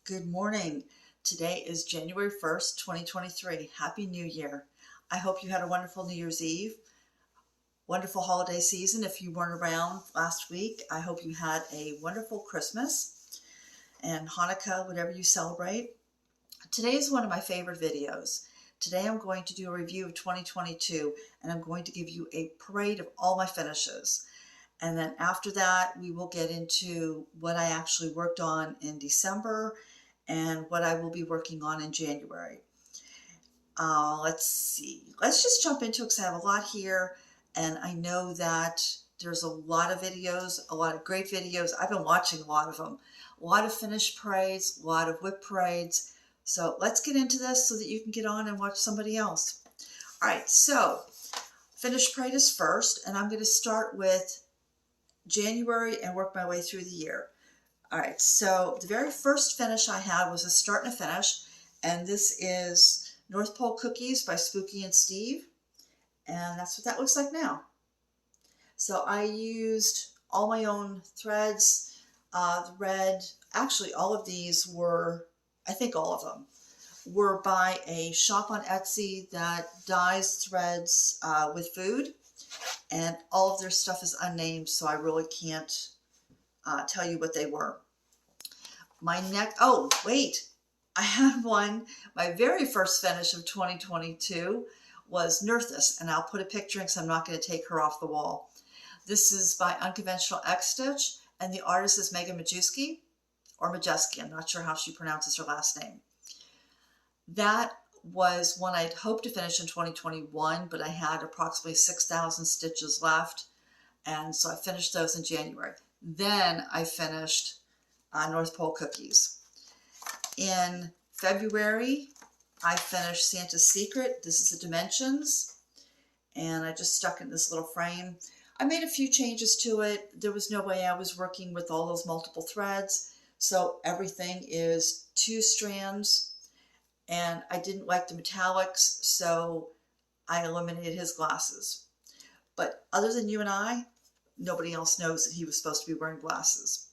Good morning. Today is January 1st, 2023. Happy New Year. I hope you had a wonderful New Year's Eve. Wonderful holiday season. If you weren't around last week, I hope you had a wonderful Christmas and Hanukkah, whatever you celebrate. Today is one of my favorite videos. Today I'm going to do a review of 2022 and I'm going to give you a parade of all my finishes. And then after that, we will get into what I actually worked on in December and what I will be working on in January. Let's see. Let's just jump into it because I have a lot here. And I know that there's a lot of videos, a lot of great videos. I've been watching a lot of them. A lot of finished parades, a lot of whip parades. So let's get into this so that you can get on and watch somebody else. All right, so finished parade is first. And I'm going to start with January and work my way through the year. All right, so the very first finish I had was a start and a finish, and this is North Pole Cookies by SpookyandSteve, and that's what that looks like now. So I used all my own threads, the red, actually all of these were, I think all of them, were by a shop on Etsy that dyes threads with food. And all of their stuff is unnamed, so I really can't tell you what they were. My next, oh, wait, I had one, my very first finish of 2022 was Nerthus, and I'll put a picture in because I'm not going to take her off the wall. This is by UnconventionalXStitch, and the artist is Meghan Majewski, or Majewski, I'm not sure how she pronounces her last name. That was one I'd hoped to finish in 2021, but I had approximately 6,000 stitches left, and so I finished those in January. Then I finished North Pole Cookies. In February, I finished Santa's Secret. This is the dimensions, and I just stuck it in this little frame. I made a few changes to it. There was no way I was working with all those multiple threads, so everything is 2 strands. And I didn't like the metallics, so I eliminated his glasses. But other than you and I, nobody else knows that he was supposed to be wearing glasses.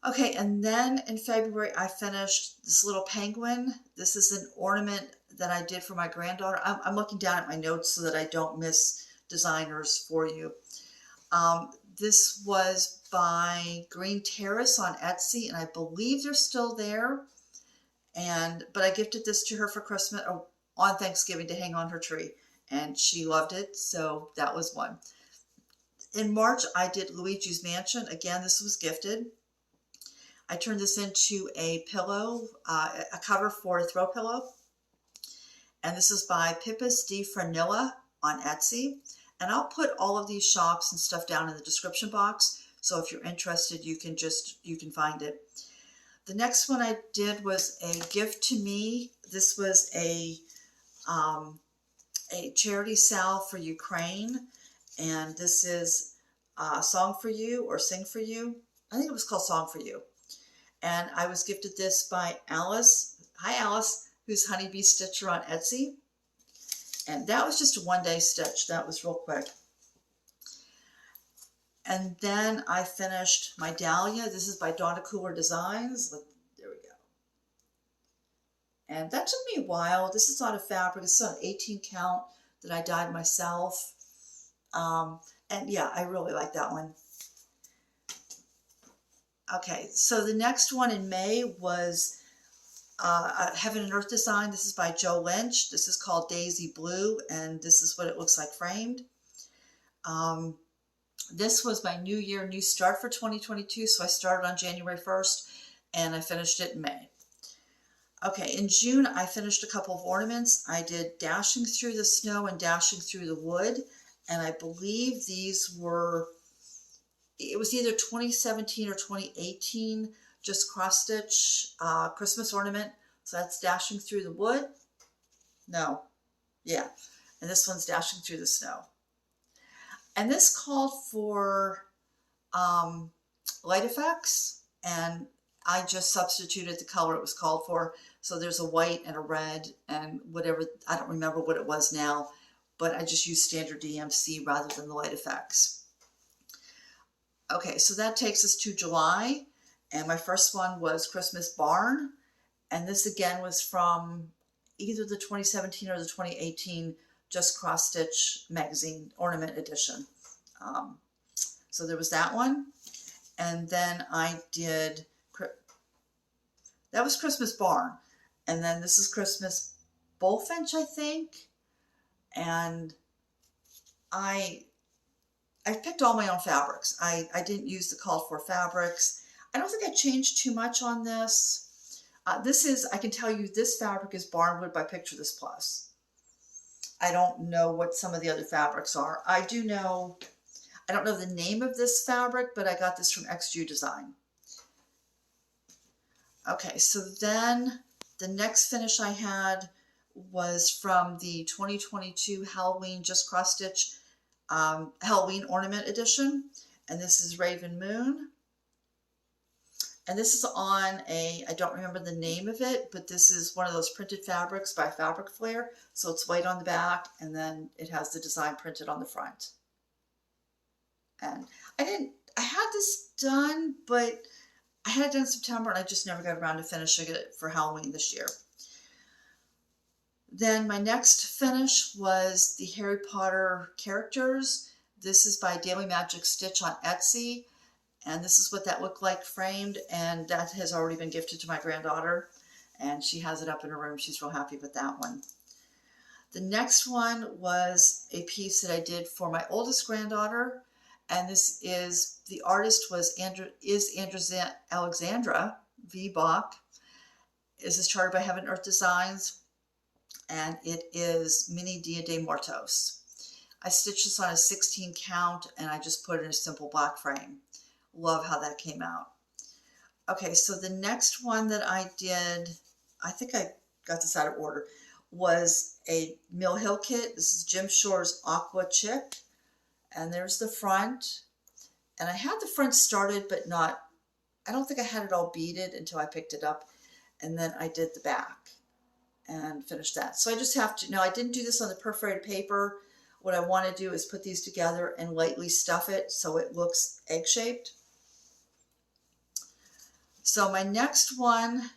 Okay, and then in February, I finished this little penguin. This is an ornament that I did for my granddaughter. I'm looking down at my notes so that I don't miss designers for you. This was by Green Terrace on Etsy, and I believe they're still there. But I gifted this to her for Christmas, or on Thanksgiving, to hang on her tree, and she loved it, so that was one. In March, I did Luigi's Mansion. Again, this was gifted. I turned this into a pillow, a cover for a throw pillow, and this is by PipasdeFranilla on Etsy. And I'll put all of these shops and stuff down in the description box, so if you're interested, you can find it. The next one I did was a gift to me. This was a charity salve for Ukraine, and this is Song for You or Sing for You. I think it was called Song for You. And I was gifted this by Alice. Hi, Alice, who's Honeybee Stitcher on Etsy. And that was just a one-day stitch. That was real quick. And then I finished my Dahlia. This is by Donna Cooler Designs. There we go. And that took me a while. This is not a fabric. This is an 18 count that I dyed myself. And yeah, I really like that one. Okay, so the next one in May was Heaven and Earth Design. This is by Lynch. This is called Daisy Blue, and this is what it looks like framed. This was my New Year, New Start for 2022, so I started on January 1st, and I finished it in May. Okay, in June, I finished a couple of ornaments. I did Dashing Through the Snow and Dashing Through the Wood, and I believe these were, it was either 2017 or 2018, just cross-stitch Christmas ornament. So that's Dashing Through the Wood. No, yeah, and this one's Dashing Through the Snow. And this called for light effects, and I just substituted the color it was called for. So there's a white and a red and whatever, I don't remember what it was now, but I just used standard DMC rather than the light effects. Okay, so that takes us to July, And my first one was Christmas Barn. And this again was from either the 2017 or the 2018 Just Cross Stitch magazine ornament edition. So there was that one. And then I did, that was Christmas Barn. And then this is Christmas Bullfinch, I think. And I picked all my own fabrics. I didn't use the called for fabrics. I don't think I changed too much on this. This is, I can tell you, this fabric is Barnwood by Picture This Plus. I don't know what some of the other fabrics are. I do know, I don't know the name of this fabric, but I got this from XU Design. Okay, so then the next finish I had was from the 2022 Halloween Just Cross Stitch Halloween Ornament Edition. And this is Raven Moon. And this is on a, I don't remember the name of it, but this is one of those printed fabrics by Fabric Flair. So it's white on the back, and then it has the design printed on the front. And I had this done, but I had it done in September, and I just never got around to finishing it for Halloween this year. Then my next finish was the Harry Potter characters. This is by Daily Magic Stitch on Etsy. And this is what that looked like framed. And that has already been gifted to my granddaughter. And she has it up in her room. She's real happy with that one. The next one was a piece that I did for my oldest granddaughter. And this is, the artist was Alexandra V. Bach. This is charted by Heaven Earth Designs. And it is Mini Dia de Muertos. I stitched this on a 16 count, and I just put it in a simple black frame. Love how that came out. Okay, so the next one that I did, I think I got this out of order, was a Mill Hill kit. This is Jim Shore's Aqua Chick. And there's the front. And I had the front started, but not, I don't think I had it all beaded until I picked it up. And then I did the back and finished that. So I just have to, now I didn't do this on the perforated paper. What I want to do is put these together and lightly stuff it so it looks egg-shaped. So my next one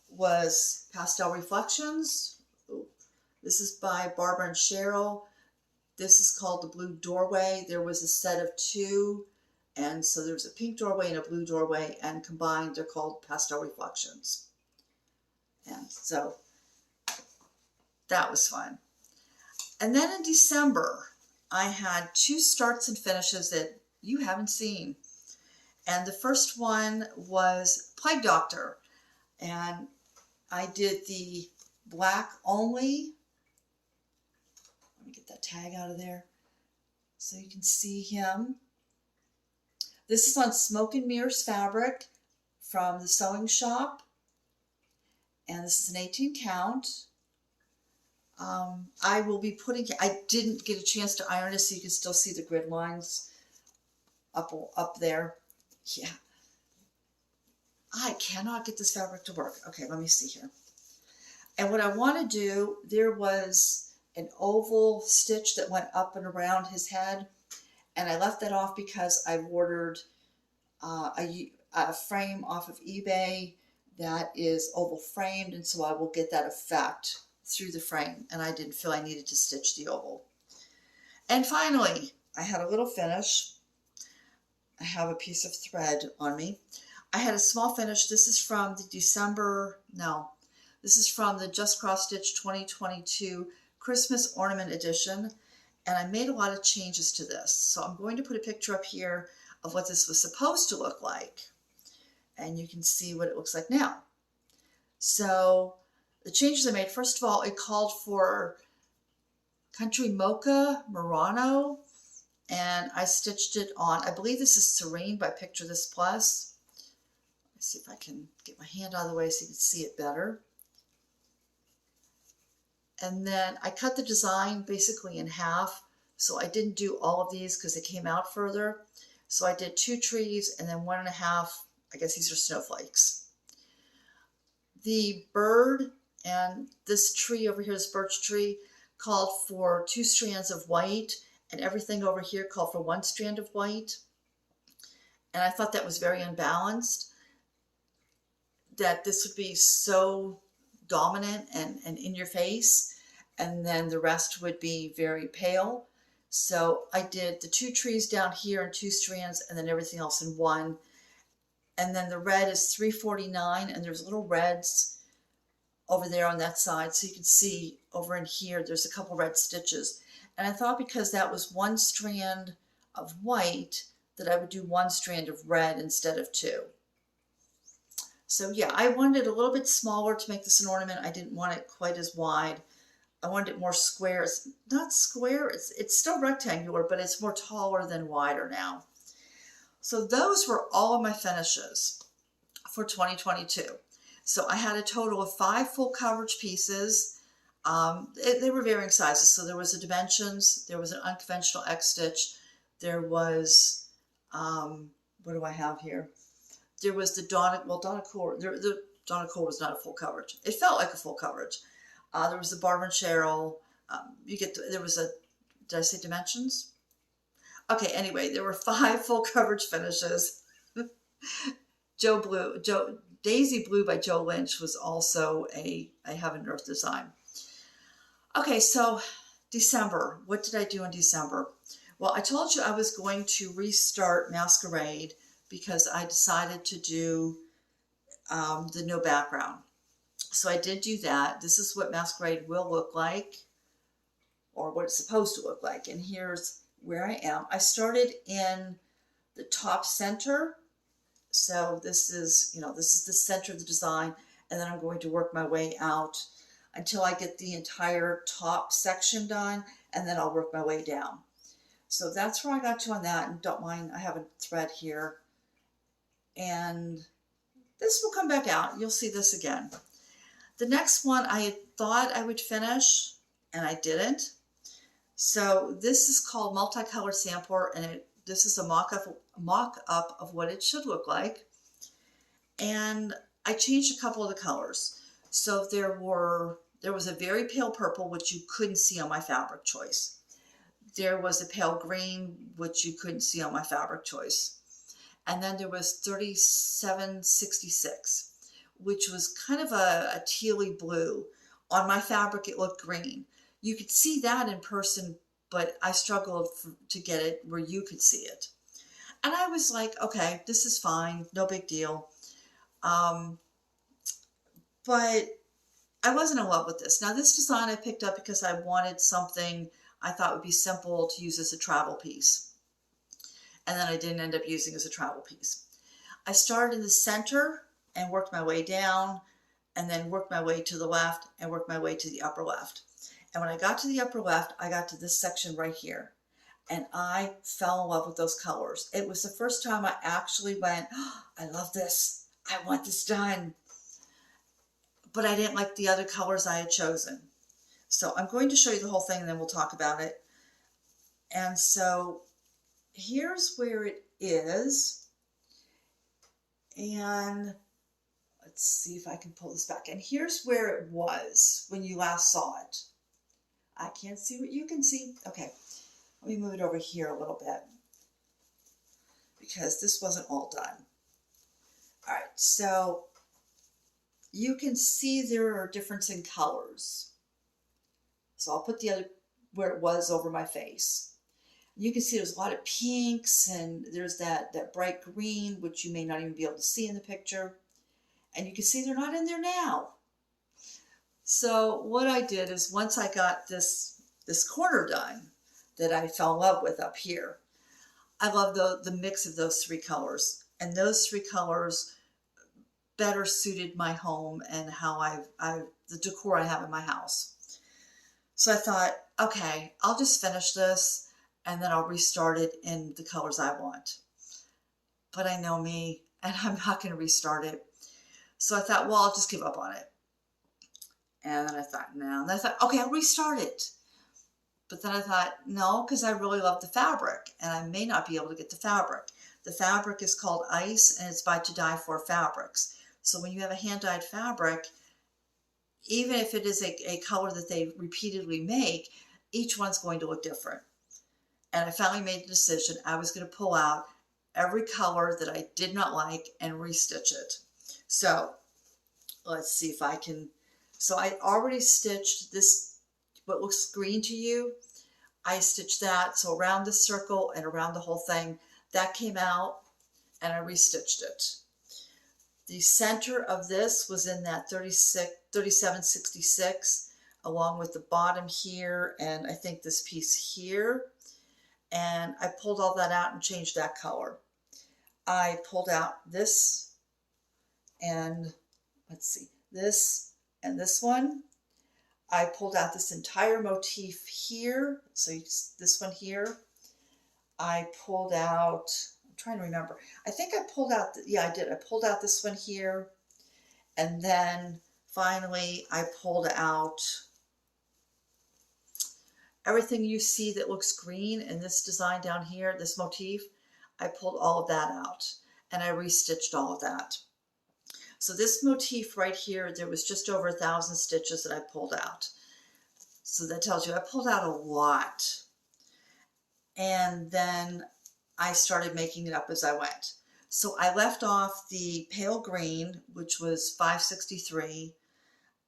was Pastel Reflections. Ooh. This is by Barbara and Cheryl. This is called the Blue Doorway. There was a set of two, and so there's a pink doorway and a blue doorway, and combined they're called Pastel Reflections. And so that was fun. And then in December, I had two starts and finishes that you haven't seen. And the first one was Plague Doctor. And I did the black only. Let me get that tag out of there so you can see him. This is on Smoke and Mirrors fabric from the sewing shop. And this is an 18 count. I will be putting, I didn't get a chance to iron it so you can still see the grid lines up there. Yeah. I cannot get this fabric to work. Okay, let me see here. And what I want to do, there was an oval stitch that went up and around his head. And I left that off because I've ordered a frame off of eBay that is oval framed. And so I will get that effect through the frame, and I didn't feel I needed to stitch the oval. And finally, I had a little finish. I have a piece of thread on me. I had a small finish. This is from the this is from the Just Cross Stitch 2022 Christmas Ornament Edition, and I made a lot of changes to this. So I'm going to put a picture up here of what this was supposed to look like, and you can see what it looks like now. So the changes I made, first of all, it called for Country Mocha Murano, and I stitched it on, I believe this is Serene by Picture This Plus. Let's see if I can get my hand out of the way so you can see it better. And then I cut the design basically in half, so I didn't do all of these because they came out further. So I did 2 trees and then 1.5, I guess these are snowflakes. The bird and this tree over here, this birch tree, called for 2 strands of white, and everything over here called for 1 strand of white. And I thought that was very unbalanced. that this would be so dominant and in your face, and then the rest would be very pale. So I did the 2 trees down here in 2 strands, and then everything else in 1. And then the red is $3.49, and there's little reds over there on that side. So you can see over in here, there's a couple red stitches. And I thought because that was 1 strand of white, that I would do 1 strand of red instead of 2. So yeah, I wanted it a little bit smaller to make this an ornament. I didn't want it quite as wide. I wanted it more square. It's not square, it's still rectangular, but it's more taller than wider now. So those were all of my finishes for 2022. So I had a total of 5 full coverage pieces. They were varying sizes. So there was a Dimensions, there was an Unconventional X-Stitch, there was, what do I have here? There was the Donna Core. The Donna Core was not a full coverage. It felt like a full coverage. There was the Barbara and Cheryl. There was a, did I say Dimensions? Okay, anyway, there were 5 full coverage finishes. Daisy Blue by Joe Lynch was also a Heaven and Earth design. Okay, so December. What did I do in December? Well, I told you I was going to restart Masquerade because I decided to do the no background. So I did do that. This is what Masquerade will look like, or what it's supposed to look like. And here's where I am. I started in the top center. So this is, this is the center of the design. And then I'm going to work my way out until I get the entire top section done. And then I'll work my way down. So that's where I got to on that. And don't mind, I have a thread here. And this will come back out. You'll see this again. The next one I had thought I would finish, and I didn't. So this is called Multicolored Sampler, and this is a mock-up of what it should look like. And I changed a couple of the colors. So there was a very pale purple, which you couldn't see on my fabric choice. There was a pale green, which you couldn't see on my fabric choice. And then there was 3766, which was kind of a tealy blue. On my fabric, it looked green. You could see that in person, but I struggled to get it where you could see it. And I was like, okay, this is fine, no big deal. But I wasn't in love with this. Now, this design I picked up because I wanted something I thought would be simple to use as a travel piece. And then I didn't end up using as a travel piece. I started in the center and worked my way down, and then worked my way to the left and worked my way to the upper left. And when I got to the upper left, I got to this section right here. And I fell in love with those colors. It was the first time I actually went, oh, I love this. I want this done. But I didn't like the other colors I had chosen. So I'm going to show you the whole thing and then we'll talk about it. And so here's where it is. And let's see if I can pull this back. And here's where it was when you last saw it. I can't see what you can see. Okay, let me move it over here a little bit because this wasn't all done. All right, so you can see there are differences in colors. So I'll put the other where it was over my face. You can see there's a lot of pinks and there's that bright green, which you may not even be able to see in the picture. And you can see they're not in there now. So what I did is once I got this corner done that I fell in love with up here, I love the mix of those 3 colors. And those 3 colors better suited my home and how the decor I have in my house. So I thought, okay, I'll just finish this and then I'll restart it in the colors I want. But I know me and I'm not going to restart it. So I thought, well, I'll just give up on it. And then I thought, no. And then I thought, okay, I'll restart it. But then I thought, no, because I really love the fabric and I may not be able to get the fabric. The fabric is called Ice and it's by To Die For Fabrics. So when you have a hand-dyed fabric, even if it is a color that they repeatedly make, each one's going to look different. And I finally made the decision I was going to pull out every color that I did not like and restitch it. So let's see if I can, so I already stitched this, what looks green to you. I stitched that, so around the circle and around the whole thing, that came out, and I restitched it. The center of this was in that 3766, along with the bottom here, and I think this piece here. And I pulled all that out and changed that color. I pulled out this, and let's see, this and this one. I pulled out this entire motif here, so this one here. I pulled out, I'm trying to remember, I think I pulled out, yeah, I did. I pulled out this one here, and then finally I pulled out everything you see that looks green in this design down here, this motif. I pulled all of that out, and I restitched all of that. So this motif right here, there was just over 1,000 stitches that I pulled out. So that tells you I pulled out a lot. And then I started making it up as I went. So I left off the pale green, which was 563.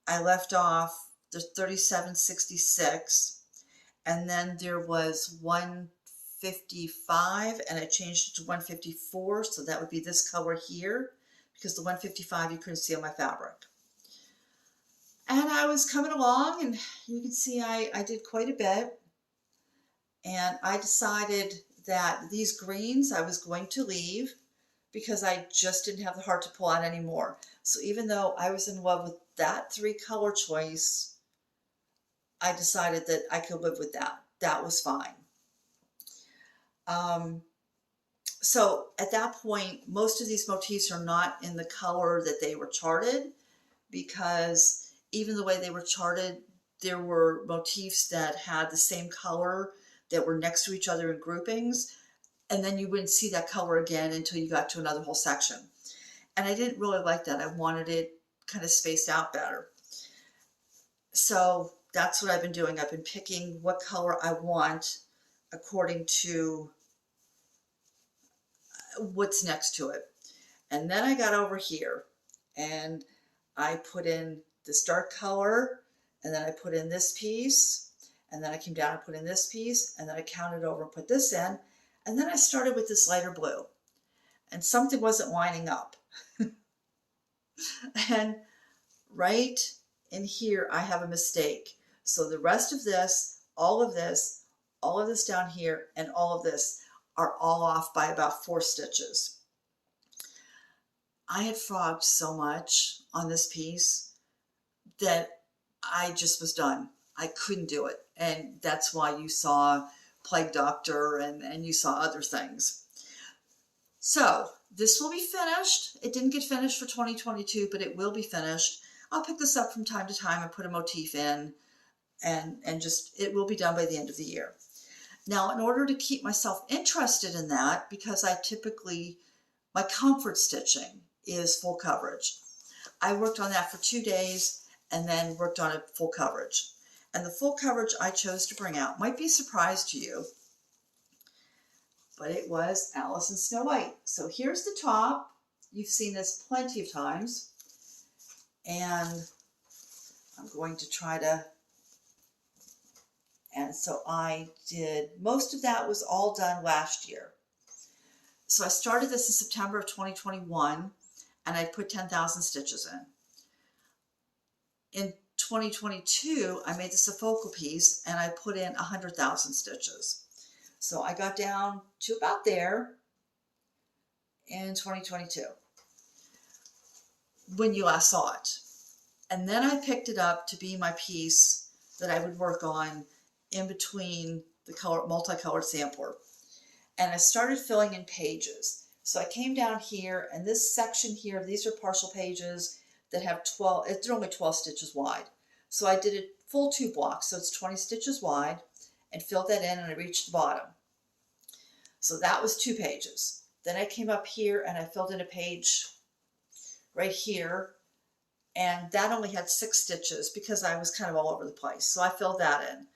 I left off the 3766. And then there was 155, and I changed it to 154. So that would be this color here, because the 155 you couldn't see on my fabric. And I was coming along, and you can see I did quite a bit. And I decided that these greens I was going to leave because I just didn't have the heart to pull out anymore. So even though I was in love with that 3 color choice, I decided that I could live with that. That was fine. So at that point, most of these motifs are not in the color that they were charted, because even the way they were charted, there were motifs that had the same color that were next to each other in groupings, and then you wouldn't see that color again until you got to another whole section. And I didn't really like that. I wanted it kind of spaced out better. So that's what I've been doing. I've been picking what color I want according to what's next to it. And then I got over here and I put in this dark color, and then I put in this piece, and then I came down and put in this piece, and then I counted over and put this in, and then I started with this lighter blue, and something wasn't lining up. And right in here I have a mistake. So the rest of this, all of this down here, and all of this are all off by about 4 stitches. I had frogged so much on this piece that I just was done. I couldn't do it. And that's why you saw Plague Doctor and you saw other things. So this will be finished. It didn't get finished for 2022, but it will be finished. I'll pick this up from time to time and put a motif in, and just, it will be done by the end of the year. Now, in order to keep myself interested in that, because I typically, my comfort stitching is full coverage. I worked on that for 2 days and then worked on it full coverage. And the full coverage I chose to bring out might be a surprise to you, but it was Alice in Snow White. So here's the top. You've seen this plenty of times. And I'm going to try to, and so I did, most of that was all done last year. So I started this in September of 2021, and I put 10,000 stitches in. In 2022, I made this a focal piece, and I put in 100,000 stitches. So I got down to about there in 2022, when you last saw it. And then I picked it up to be my piece that I would work on in between the multicolored sampler. And I started filling in pages. So I came down here, and this section here, these are partial pages that have 12, they're only 12 stitches wide. So I did a full 2 blocks, so it's 20 stitches wide, and filled that in, and I reached the bottom. So that was 2 pages. Then I came up here and I filled in a page right here, and that only had 6 stitches because I was kind of all over the place. So I filled that in.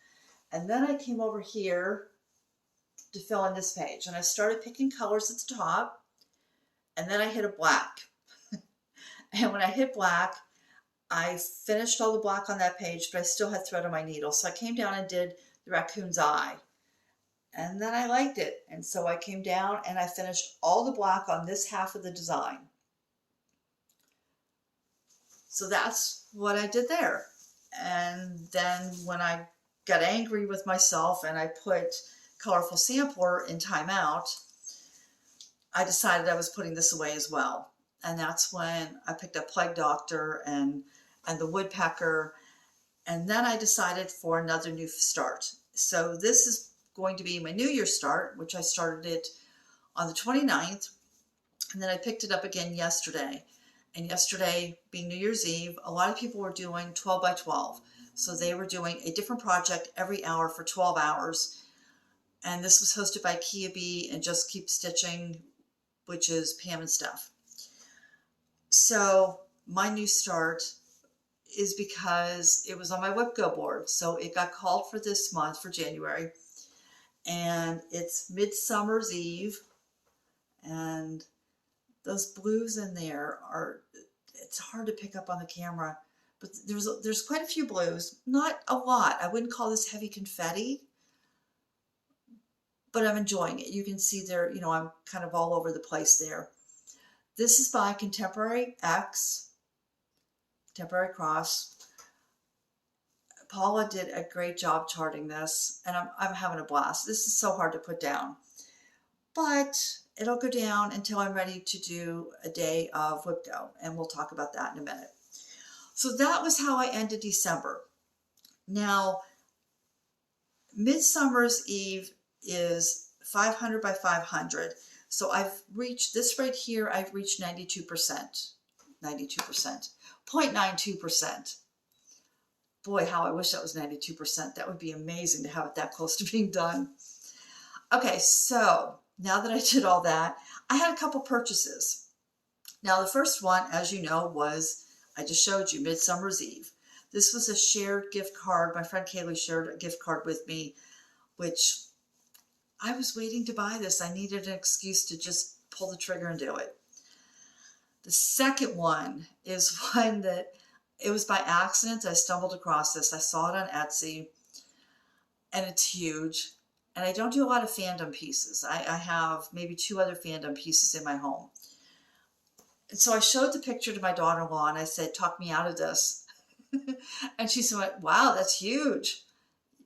And then I came over here to fill in this page, and I started picking colors at the top, and then I hit a black. And when I hit black, I finished all the black on that page, but I still had thread on my needle. So I came down and did the raccoon's eye. And then I liked it. And so I came down and I finished all the black on this half of the design. So that's what I did there. And then when I got angry with myself and I put Colorful Sampler in timeout, I decided I was putting this away as well. And that's when I picked up Plague Doctor and the Woodpecker. And then I decided for another new start. So this is going to be my New Year's start, which I started it on the 29th. And then I picked it up again yesterday. And yesterday, being New Year's Eve, a lot of people were doing 12 by 12. So they were doing a different project every hour for 12 hours. And this was hosted by Kia B and Just Keep Stitching, which is Pam and Steph. So my new start is because it was on my WebGo board. So it got called for this month, for January. And it's Midsummer's Eve. And those blues in there are, it's hard to pick up on the camera. But there's quite a few blues. Not a lot. I wouldn't call this heavy confetti. But I'm enjoying it. You can see there, you know, I'm kind of all over the place there. This is by Contemporary X, Contemporary Cross. Paula did a great job charting this, and I'm having a blast. This is so hard to put down, but it'll go down until I'm ready to do a day of WebGo, and we'll talk about that in a minute. So that was how I ended December. Now, Midsummer's Eve is 500 by 500. So I've reached this right here. I've reached 92%, 0.92%. Boy, how I wish that was 92%. That would be amazing to have it that close to being done. Okay, so now that I did all that, I had a couple purchases. Now the first one, as you know, was, I just showed you, Midsummer's Eve. This was a shared gift card. My friend Kaylee shared a gift card with me, which I was waiting to buy this. I needed an excuse to just pull the trigger and do it. The second one is one that it was by accident. I stumbled across this. I saw it on Etsy, and it's huge. And I don't do a lot of fandom pieces. I have maybe 2 other fandom pieces in my home. And so I showed the picture to my daughter-in-law, and I said, talk me out of this. And she said, wow, that's huge.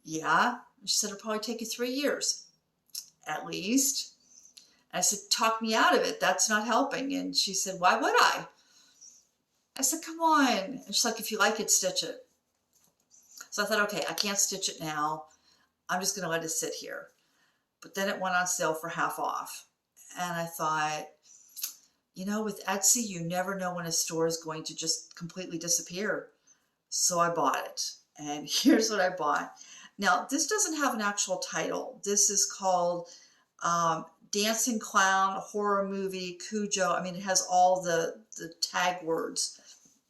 Yeah. She said, it'll probably take you 3 years. At least. I said, talk me out of it. That's not helping. And she said, why would I? I said, come on. And she's like, if you like it, stitch it. So I thought, okay, I can't stitch it now. I'm just going to let it sit here. But then it went on sale for half off. And I thought, you know, with Etsy, you never know when a store is going to just completely disappear. So I bought it. And here's what I bought. Now, this doesn't have an actual title. This is called Dancing Clown, Horror Movie, Cujo. I mean, it has all the tag words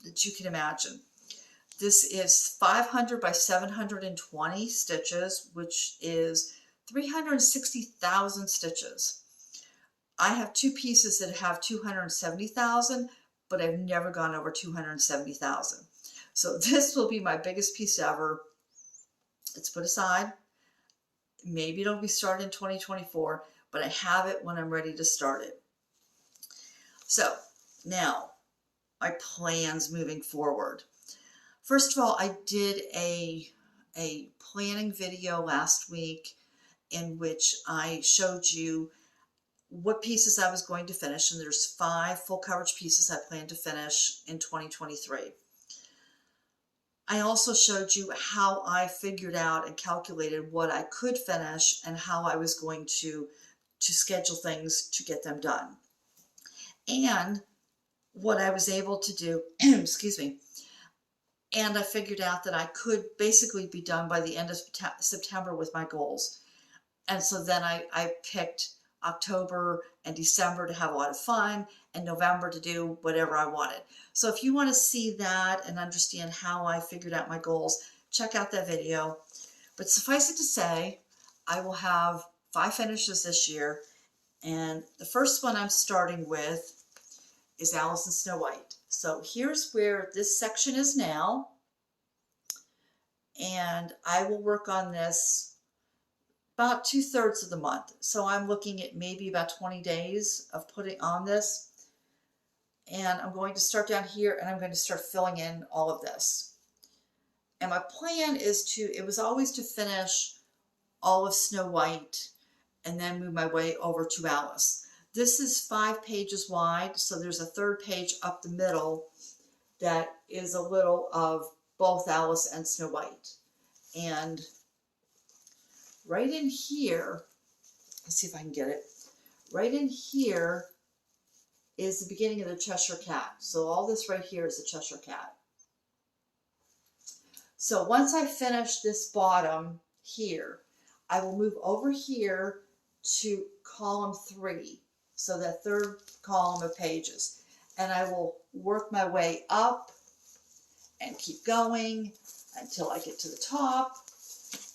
that you can imagine. This is 500 by 720 stitches, which is 360,000 stitches. I have 2 pieces that have 270,000, but I've never gone over 270,000. So this will be my biggest piece ever. It's put aside. Maybe it'll be started in 2024, but I have it when I'm ready to start it. So now my plans moving forward. First of all, I did a planning video last week in which I showed you what pieces I was going to finish, and there's 5 full coverage pieces I plan to finish in 2023. I also showed you how I figured out and calculated what I could finish and how I was going to schedule things to get them done. And what I was able to do, excuse me, and I figured out that I could basically be done by the end of September with my goals. And so then I picked October and December to have a lot of fun, and November to do whatever I wanted. So if you want to see that and understand how I figured out my goals, check out that video. But suffice it to say, I will have 5 finishes this year, and the first one I'm starting with is Alice in Snow White. So here's where this section is now, and I will work on this about 2/3 of the month. So I'm looking at maybe about 20 days of putting on this, and I'm going to start down here and I'm going to start filling in all of this. And my plan is it was always to finish all of Snow White and then move my way over to Alice. This is 5 pages wide, so there's a 3rd page up the middle that is a little of both Alice and Snow White. And right in here, let's see if I can get it. Right in here is the beginning of the Cheshire Cat. So all this right here is the Cheshire Cat. So once I finish this bottom here, I will move over here to column 3. So that 3rd column of pages. And I will work my way up and keep going until I get to the top,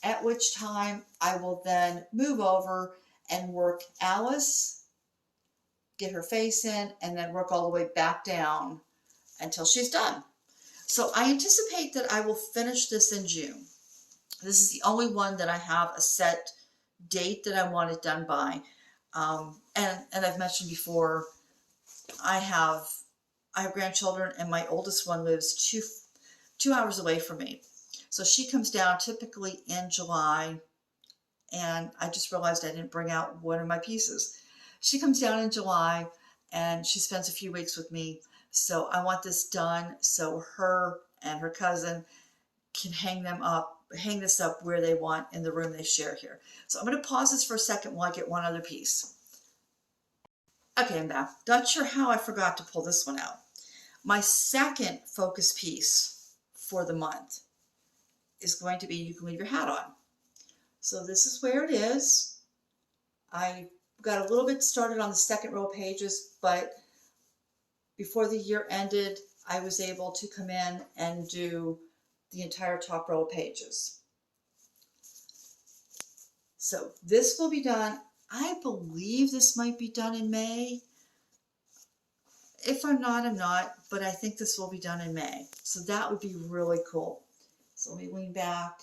at which time I will then move over and work Alice, get her face in, and then work all the way back down until she's done. So I anticipate that I will finish this in June. This is the only one that I have a set date that I want it done by. And I've mentioned before, I have grandchildren, and my oldest one lives two hours away from me. So she comes down typically in July, and I just realized I didn't bring out one of my pieces. She comes down in July, and she spends a few weeks with me. So I want this done so her and her cousin can hang this up where they want in the room they share here. So I'm going to pause this for a second while I get one other piece. Okay, I'm back. Not sure how I forgot to pull this one out. My second focus piece for the month is going to be You Can Leave Your Hat On. So this is where it is. I got a little bit started on the 2nd row of pages, but before the year ended, I was able to come in and do the entire top row of pages. So this will be done. I believe this might be done in May. If I'm not, I'm not, but I think this will be done in May. So that would be really cool. So let me lean back,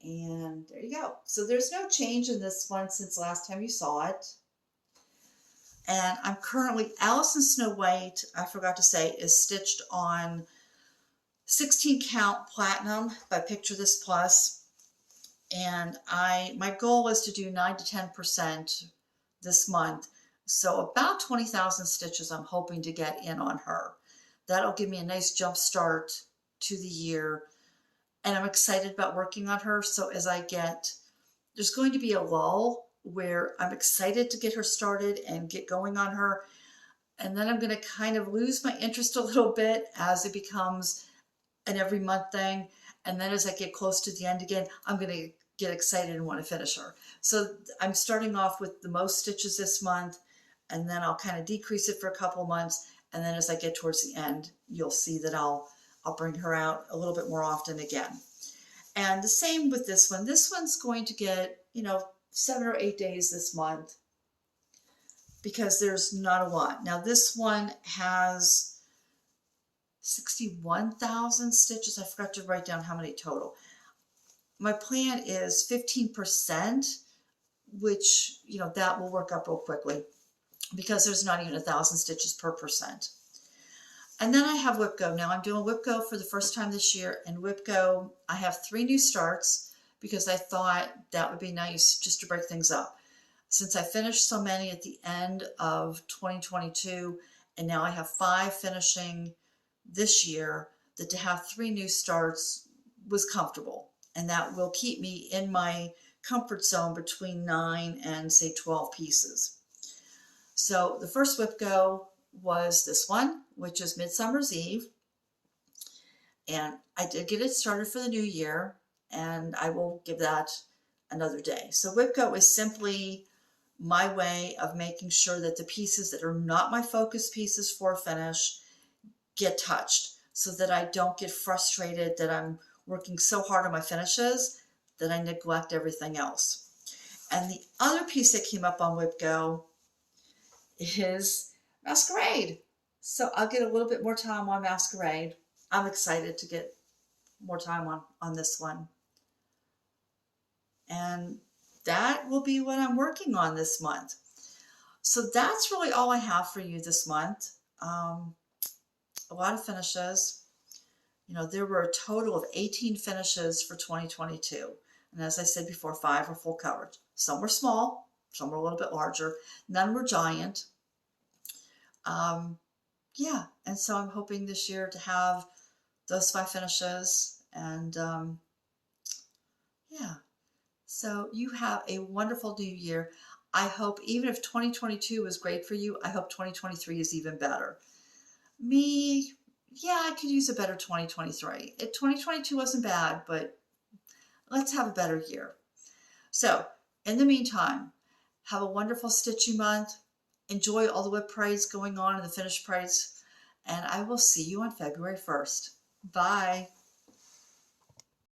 and there you go. So there's no change in this one since last time you saw it. And I'm currently, Alice and Snow White, I forgot to say, is stitched on 16 count platinum by Picture This Plus. And my goal is to do 9 to 10% this month. So about 20,000 stitches I'm hoping to get in on her. That'll give me a nice jump start to the year. And I'm excited about working on her. So as there's going to be a lull where I'm excited to get her started and get going on her. And then I'm going to kind of lose my interest a little bit as it becomes an every month thing. And then as I get close to the end again, I'm going to get excited and want to finish her. So I'm starting off with the most stitches this month, and then I'll kind of decrease it for a couple of months. And then as I get towards the end, you'll see that I'll bring her out a little bit more often again. And the same with this one. This one's going to get, 7 or 8 days this month because there's not a lot. Now this one has 61,000 stitches. I forgot to write down how many total. My plan is 15%, which, that will work up real quickly because there's not even 1,000 stitches per percent. And then I have Whip Go. Now I'm doing Whip Go for the first time this year. And Whip Go, I have 3 new starts because I thought that would be nice just to break things up. Since I finished so many at the end of 2022, and now I have 5 finishing this year, that to have 3 new starts was comfortable. And that will keep me in my comfort zone between 9 and say 12 pieces. So the first Whip Go was this one, which is Midsummer's Eve. And I did get it started for the new year, and I will give that another day. So Whip Go is simply my way of making sure that the pieces that are not my focus pieces for finish get touched, so that I don't get frustrated that I'm working so hard on my finishes that I neglect everything else. And the other piece that came up on Whip Go is Masquerade. So I'll get a little bit more time on Masquerade. I'm excited to get more time on this one. And that will be what I'm working on this month. So that's really all I have for you this month. A lot of finishes. You know, there were a total of 18 finishes for 2022. And as I said before, 5 were full coverage. Some were small, some were a little bit larger. None were giant. Yeah, and so I'm hoping this year to have those 5 finishes. And yeah, so you have a wonderful new year. I hope even if 2022 was great for you, I hope 2023 is even better. Me, yeah, I could use a better 2023. 2022 wasn't bad, but let's have a better year. So in the meantime, have a wonderful stitching month. Enjoy all the whip parades going on and the finished parades. And I will see you on February 1st. Bye.